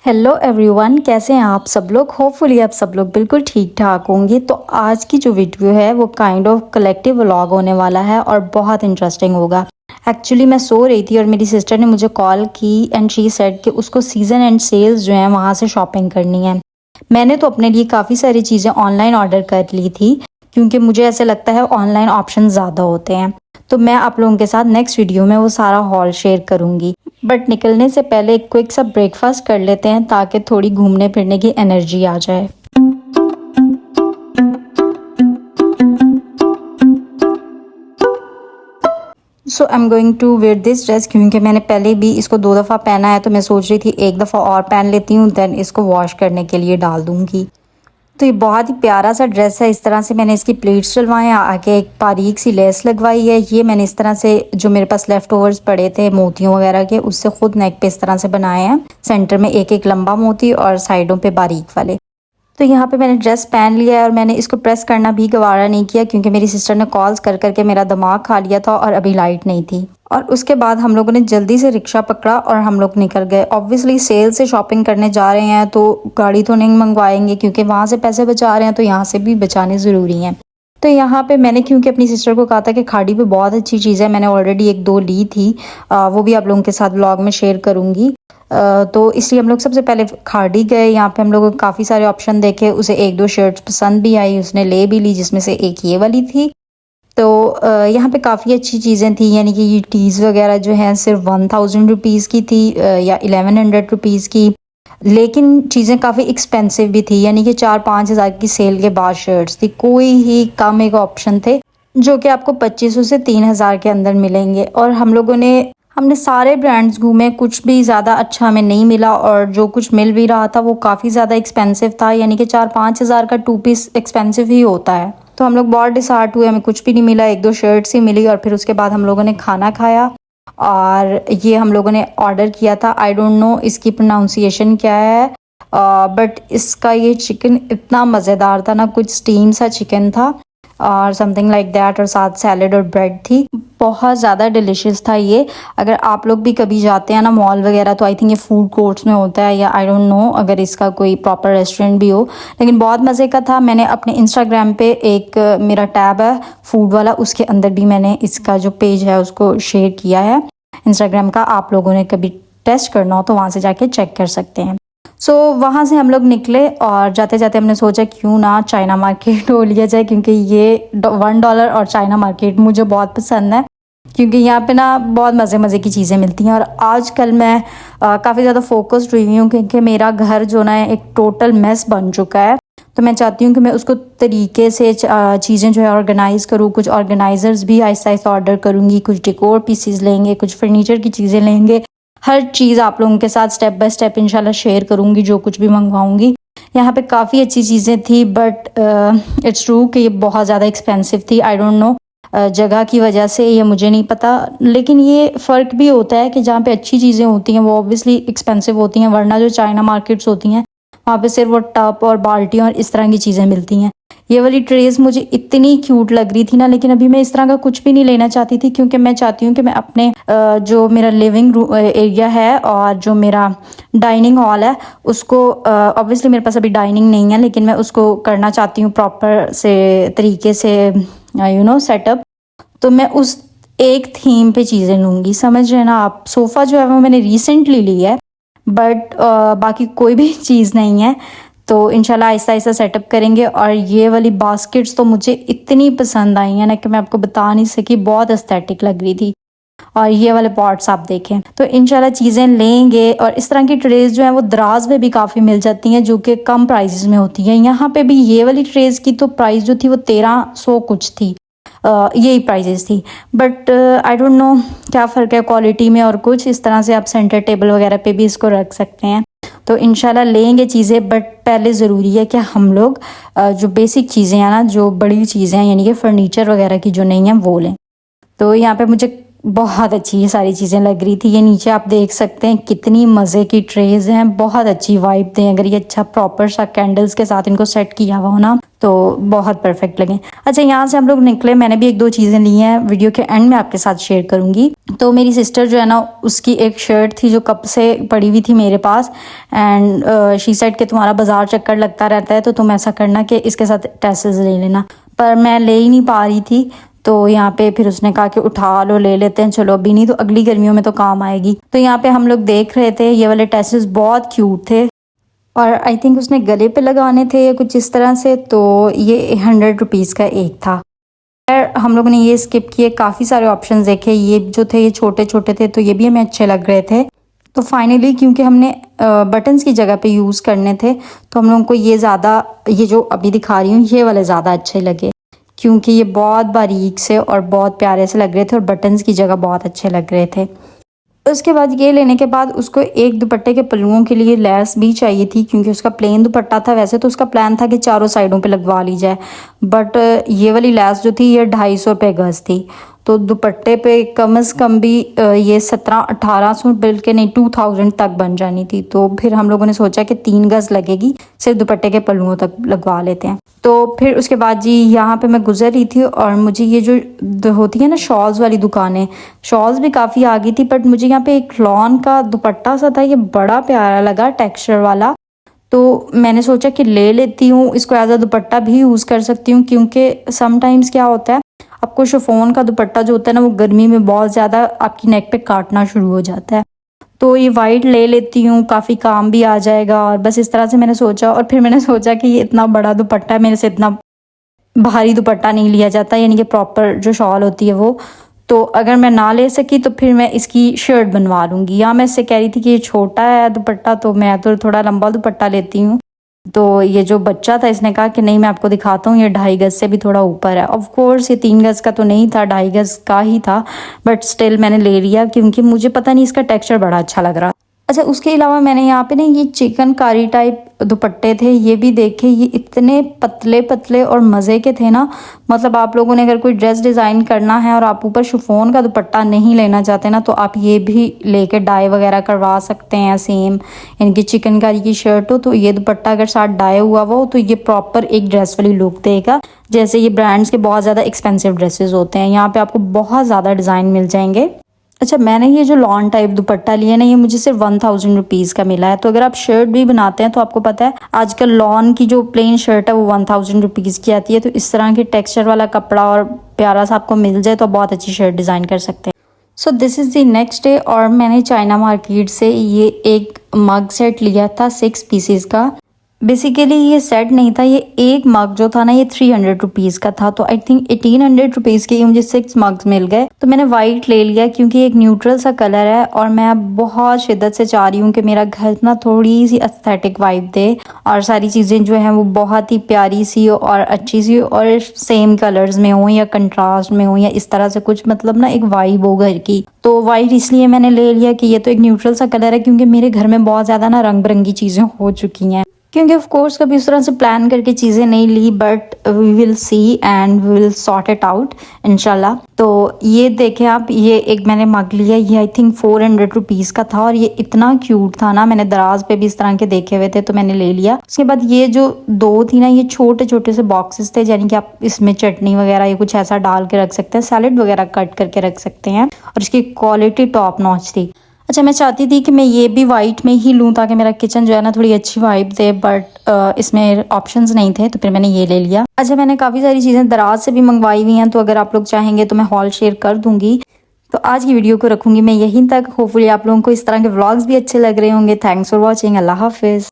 Hello everyone, कैसे हैं आप सब लोग। होपफुली आप सब लोग बिल्कुल ठीक ठाक होंगे। तो आज की जो वीडियो है वो काइंड ऑफ कलेक्टिव व्लॉग होने वाला है और बहुत इंटरेस्टिंग होगा। एक्चुअली मैं सो रही थी और मेरी सिस्टर ने मुझे कॉल की एंड शी सेड कि उसको सीज़न एंड सेल्स जो हैं वहाँ से शॉपिंग करनी है। मैंने तो अपने लिए काफ़ी सारी चीज़ें ऑनलाइन ऑर्डर कर ली थी क्योंकि मुझे ऐसे लगता है ऑनलाइन ऑप्शन ज़्यादा होते हैं। तो मैं आप लोगों के साथ नेक्स्ट वीडियो में वो सारा हॉल शेयर करूँगी। बट निकलने से पहले एक क्विक सा ब्रेकफास्ट कर लेते हैं ताकि थोड़ी घूमने फिरने की एनर्जी आ जाए। So I am going to wear this dress क्योंकि मैंने पहले भी इसको 2 दफ़ा पहना है, तो मैं सोच रही थी एक दफ़ा और पहन लेती हूँ, देन इसको वॉश करने के लिए डाल दूँगी। तो ये बहुत ही प्यारा सा ड्रेस है। इस तरह से मैंने इसकी प्लीट्स डलवाए हैं, आगे एक बारीक सी लेस लगवाई है। ये मैंने इस तरह से जो मेरे पास लेफ्ट ओवर्स पड़े थे मोतियों वगैरह के, उससे खुद नेक पे इस तरह से बनाए हैं। सेंटर में एक एक लंबा मोती और साइडों पे बारीक वाले। तो यहाँ पे मैंने ड्रेस पहन लिया है और मैंने इसको प्रेस करना भी गवारा नहीं किया क्योंकि मेरी सिस्टर ने कॉल्स कर करके मेरा दिमाग खा लिया था और अभी लाइट नहीं थी। और उसके बाद हम लोगों ने जल्दी से रिक्शा पकड़ा और हम लोग निकल गए। ऑब्वियसली सेल से शॉपिंग करने जा रहे हैं तो गाड़ी तो नहीं मंगवाएंगे क्योंकि वहाँ से पैसे बचा रहे हैं, तो यहाँ से भी बचाने ज़रूरी हैं। तो यहाँ पे मैंने क्योंकि अपनी सिस्टर को कहा था कि खाड़ी पे बहुत अच्छी चीज़ है, मैंने ऑलरेडी एक दो ली थी, वो भी आप लोगों के साथ व्लॉग में शेयर करूँगी। तो इसलिए हम लोग सबसे पहले खाड़ी गए। यहाँ पे हम लोगों को काफ़ी सारे ऑप्शन देखे, उसे एक दो शर्ट्स पसंद भी आई, उसने ले भी ली, जिसमें से एक ये वाली थी। तो यहाँ पे काफ़ी अच्छी चीज़ें थी, यानी कि ये टीज़ वगैरह जो हैं सिर्फ 1000 रुपीज़ की थी या 1100 रुपीज़ की, लेकिन चीज़ें काफ़ी एक्सपेंसिव भी थी, यानी कि 4-5 हज़ार की सेल के बाद शर्ट्स थी। कोई ही कम एक ऑप्शन थे जो कि आपको 2500 से 3000 के अंदर मिलेंगे। और हमने सारे ब्रांड्स घूमे, कुछ भी ज़्यादा अच्छा हमें नहीं मिला और जो कुछ मिल भी रहा था वो काफ़ी ज़्यादा एक्सपेंसिव था, यानी कि 4-5 हज़ार का 2 पीस एक्सपेंसिव ही होता है। तो हम लोग बहुत डिसहार्ट हुए, हमें कुछ भी नहीं मिला, एक दो शर्ट्स ही मिली। और फिर उसके बाद हम लोगों ने खाना खाया और ये हम लोगों ने ऑर्डर किया था, आई डोंट नो इसकी प्रोनाउंसिएशन क्या है, बट इसका ये चिकन इतना मज़ेदार था ना, कुछ स्टीम सा चिकन था और समथिंग लाइक दैट, और साथ सैलेड और ब्रेड थी। बहुत ज़्यादा डिलिशियस था ये। अगर आप लोग भी कभी जाते हैं ना मॉल वगैरह, तो आई थिंक ये फूड कोर्ट्स में होता है, या आई डोंट नो अगर इसका कोई प्रॉपर रेस्टोरेंट भी हो, लेकिन बहुत मज़े का था। मैंने अपने इंस्टाग्राम पे एक मेरा टैब है फूड वाला, उसके अंदर भी मैंने इसका जो पेज है उसको शेयर किया है इंस्टाग्राम का। आप लोगों ने कभी टेस्ट करना हो तो वहाँ से जाके चेक कर सकते हैं। सो वहाँ से हम लोग निकले और जाते जाते हमने सोचा क्यों ना चाइना मार्केट हो लिया जाए, क्योंकि ये $1 और चाइना मार्केट मुझे बहुत पसंद है क्योंकि यहाँ पे ना बहुत मज़े मज़े की चीज़ें मिलती हैं। और आजकल मैं काफ़ी ज़्यादा फोकस्ड हुई हूँ क्योंकि मेरा घर जो ना एक टोटल मेस बन चुका है। तो मैं चाहती हूँ कि मैं उसको तरीके से चीज़ें जो है ऑर्गेनाइज़ करूँ। कुछ ऑर्गेनाइज़र्स भी आहिस्ता आहिस्ता ऑर्डर करूँगी, कुछ डेकोर पीसीज लेंगे, कुछ फर्नीचर की चीज़ें लेंगे। हर चीज़ आप लोगों के साथ स्टेप बाय स्टेप इंशाल्लाह शेयर करूँगी जो कुछ भी मंगवाऊँगी। यहाँ पे काफ़ी अच्छी चीज़ें थी, बट इट्स ट्रू कि ये बहुत ज़्यादा एक्सपेंसिव थी। आई डोंट नो जगह की वजह से, ये मुझे नहीं पता, लेकिन ये फ़र्क भी होता है कि जहाँ पे अच्छी चीज़ें होती हैं वो ऑब्वियसली एक्सपेंसिव होती हैं, वरना जो चाइना मार्केट्स होती हैं वहाँ पे सिर्फ वो टब और बाल्टियाँ और इस तरह की चीज़ें मिलती हैं। ये वाली ट्रेस मुझे इतनी क्यूट लग रही थी ना, लेकिन अभी मैं इस तरह का कुछ भी नहीं लेना चाहती थी क्योंकि मैं चाहती हूँ कि मैं अपने जो मेरा लिविंग रूम एरिया है और जो मेरा डाइनिंग हॉल है उसको, ऑब्वियसली मेरे पास अभी डाइनिंग नहीं है, लेकिन मैं उसको करना चाहती हूँ प्रॉपर से तरीके से सेटअप। तो मैं उस एक थीम पे चीज़ें लूँगी, समझ रहे ना आप। सोफ़ा जो है वो मैंने रिसेंटली ली है, बट बाकी कोई भी चीज़ नहीं है। तो इंशाल्लाह आहिस्ता आहिस्ता सेटअप करेंगे। और ये वाली बास्केट्स तो मुझे इतनी पसंद आई हैं ना कि मैं आपको बता नहीं सकी, बहुत एस्थेटिक लग रही थी। और ये वाले पॉट्स आप देखें, तो इंशाल्लाह चीज़ें लेंगे। और इस तरह की ट्रेज़ जो हैं वो दराज में भी काफ़ी मिल जाती हैं जो कि कम प्राइसेस में होती हैं। यहाँ पे भी ये वाली ट्रेज़ की तो प्राइस जो थी वो 1300 कुछ थी, यही प्राइजेस थी। बट आई डोंट नो क्या फ़र्क है क्वालिटी में। और कुछ इस तरह से आप सेंटर टेबल वगैरह पे भी इसको रख सकते हैं। तो इंशाल्लाह लेंगे चीज़ें, बट पहले ज़रूरी है कि हम लोग जो बेसिक चीज़ें हैं ना, जो बड़ी चीज़ें हैं यानी कि फ़र्नीचर वगैरह की जो नहीं है वो लें। तो यहाँ पे मुझे बहुत अच्छी ये सारी चीज़ें लग रही थी। ये नीचे आप देख सकते हैं कितनी मज़े की ट्रेज हैं, बहुत अच्छी वाइब दें। अगर ये अच्छा प्रॉपर सा कैंडल्स के साथ इनको सेट किया हुआ हो ना तो बहुत परफेक्ट लगे। अच्छा, यहाँ से हम लोग निकले, मैंने भी 1-2 चीज़ें ली हैं, वीडियो के एंड में आपके साथ शेयर करूँगी। तो मेरी सिस्टर जो है ना, उसकी एक शर्ट थी जो कब से पड़ी हुई थी मेरे पास, एंड शी सेड कि तुम्हारा बाजार चक्कर लगता रहता है तो तुम ऐसा करना कि इसके साथ टैसेस ले लेना, पर मैं ले ही नहीं पा रही थी। तो यहाँ पे फिर उसने कहा कि उठा लो, ले लेते हैं, चलो अभी नहीं तो अगली गर्मियों में तो काम आएगी। तो यहाँ पे हम लोग देख रहे थे, ये वाले टैसेस बहुत क्यूट थे और आई थिंक उसने गले पे लगाने थे या कुछ इस तरह से। तो ये 100 रुपीज़ का एक था। खैर हम लोगों ने ये स्किप किए, काफ़ी सारे ऑप्शंस देखे, ये जो थे ये छोटे छोटे थे तो ये भी हमें अच्छे लग रहे थे। तो फाइनली क्योंकि हमने बटन्स की जगह पे यूज़ करने थे तो हम लोगों को ये ज़्यादा, ये जो अभी दिखा रही हूँ ये वाले ज़्यादा अच्छे लगे, क्योंकि ये बहुत बारीक से और बहुत प्यारे से लग रहे थे और बटन्स की जगह बहुत अच्छे लग रहे थे। उसके बाद ये लेने के बाद उसको एक दुपट्टे के पल्लुओं के लिए लेस भी चाहिए थी, क्योंकि उसका प्लेन दुपट्टा था। वैसे तो उसका प्लान था कि चारों साइडों पे लगवा ली जाए, बट ये वाली लेस जो थी ये 250 रुपये गज थी। तो दुपट्टे पे कम से कम भी ये 1700-1800 बल्कि नहीं 2000 तक बन जानी थी। तो फिर हम लोगों ने सोचा कि 3 गज लगेगी, सिर्फ दुपट्टे के पल्लुओं तक लगवा लेते हैं। तो फिर उसके बाद जी यहाँ पे मैं गुजर रही थी और मुझे ये जो होती है ना शॉल्स वाली दुकानें, शॉल्स भी काफ़ी आ गई थी, बट मुझे यहाँ पे एक लॉन का दुपट्टा सा था, ये बड़ा प्यारा लगा टेक्सचर वाला। तो मैंने सोचा कि ले लेती हूँ इसको, एज अ दुपट्टा भी यूज़ कर सकती हूँ, क्योंकि समटाइम्स क्या होता है आपको शिफॉन का दुपट्टा जो होता है ना वो गर्मी में बहुत ज़्यादा आपकी नेक पे काटना शुरू हो जाता है। तो ये वाइट ले लेती हूँ, काफ़ी काम भी आ जाएगा। और बस इस तरह से मैंने सोचा, और फिर मैंने सोचा कि ये इतना बड़ा दुपट्टा है, मेरे से इतना भारी दुपट्टा नहीं लिया जाता, यानी कि प्रॉपर जो शॉल होती है वो। तो अगर मैं ना ले सकी तो फिर मैं इसकी शर्ट बनवा लूँगी। या मैं इससे कह रही थी कि ये छोटा है दुपट्टा तो मैं तो थोड़ा लंबा दुपट्टा लेती हूँ। तो ये जो बच्चा था इसने कहा कि नहीं मैं आपको दिखाता हूँ, ये 2.5 गज से भी थोड़ा ऊपर है। ऑफ कोर्स ये 3 गज का तो नहीं था, 2.5 गज का ही था, बट स्टिल मैंने ले लिया क्योंकि मुझे पता नहीं इसका टेक्सचर बड़ा अच्छा लग रहा। अच्छा, उसके अलावा मैंने यहाँ पे ना ये चिकनकारी टाइप दुपट्टे थे, ये भी देखे, ये इतने पतले पतले और मज़े के थे ना। मतलब आप लोगों ने अगर कोई ड्रेस डिज़ाइन करना है और आप ऊपर शिफॉन का दुपट्टा नहीं लेना चाहते ना, तो आप ये भी लेके डाई वगैरह करवा सकते हैं सेम। इनकी चिकनकारी की शर्ट हो तो ये दुपट्टा अगर साथ डाई हुआ हो तो ये प्रॉपर एक ड्रेस वाली लुक देगा, जैसे ये ब्रांड्स के बहुत ज़्यादा एक्सपेंसिव ड्रेसेस होते हैं। यहाँ पे आपको बहुत ज़्यादा डिज़ाइन मिल जाएंगे। अच्छा, मैंने ये जो लॉन टाइप दुपट्टा लिया ना, ये मुझे सिर्फ 1000 रुपीज़ का मिला है। तो अगर आप शर्ट भी बनाते हैं तो आपको पता है आजकल लॉन की जो प्लेन शर्ट है वो 1000 रुपीज़ की आती है। तो इस तरह के टेक्सचर वाला कपड़ा और प्यारा सा आपको मिल जाए तो बहुत अच्छी शर्ट डिज़ाइन कर सकते हैं। So this is the next day और मैंने चाइना मार्केट से ये एक मग सेट लिया था 6 पीसेस का। बेसिकली ये सेट नहीं था, ये एक मग जो था ना ये 300 रुपीज़ का था। तो आई थिंक 1800 रुपीज़ के मुझे 6 मग्स मिल गए। तो मैंने वाइट ले लिया क्योंकि एक न्यूट्रल सा कलर है और मैं अब बहुत शिद्दत से चाह रही हूँ कि मेरा घर ना थोड़ी सी एस्थेटिक वाइब दे और सारी चीज़ें जो हैं वो बहुत ही प्यारी सी और अच्छी सी और सेम कलर्स में हो या कंट्रास्ट में हो या इस तरह से कुछ, मतलब ना एक वाइब हो घर की। तो वाइट इसलिए मैंने ले लिया कि ये तो एक न्यूट्रल सा कलर है, क्योंकि मेरे घर में बहुत ज़्यादा ना रंग बिरंगी चीज़ें हो चुकी हैं। क्योंकि ऑफ कोर्स कभी उस तरह से प्लान करके चीज़ें नहीं ली, but we will see and we will sort it out इंशाल्लाह। तो ये देखें आप, ये एक मैंने मग लिया, ये आई थिंक 400 रुपीज़ का था और ये इतना क्यूट था ना, मैंने दराज पे भी इस तरह के देखे हुए थे तो मैंने ले लिया। उसके बाद ये जो 2 थी ना, ये छोटे छोटे से बॉक्सेस थे, यानी कि आप इसमें चटनी वगैरह या कुछ ऐसा डाल के रख सकते हैं, सैलेड वगैरह कट करके रख सकते हैं और इसकी क्वालिटी टॉप नॉच थी। अच्छा, मैं चाहती थी कि मैं ये भी वाइट में ही लूँ ताकि मेरा किचन जो है ना थोड़ी अच्छी वाइब दे, बट इसमें ऑप्शंस नहीं थे तो फिर मैंने ये ले लिया। अच्छा, मैंने काफ़ी सारी चीज़ें दराज से भी मंगवाई हुई हैं, तो अगर आप लोग चाहेंगे तो मैं हॉल शेयर कर दूँगी। तो आज की वीडियो को रखूँगी मैं यहीं तक। होपफुली आप लोगों को इस तरह के व्लॉग्स भी अच्छे लग रहे होंगे। Thanks for watching. अल्लाह हाफिज़।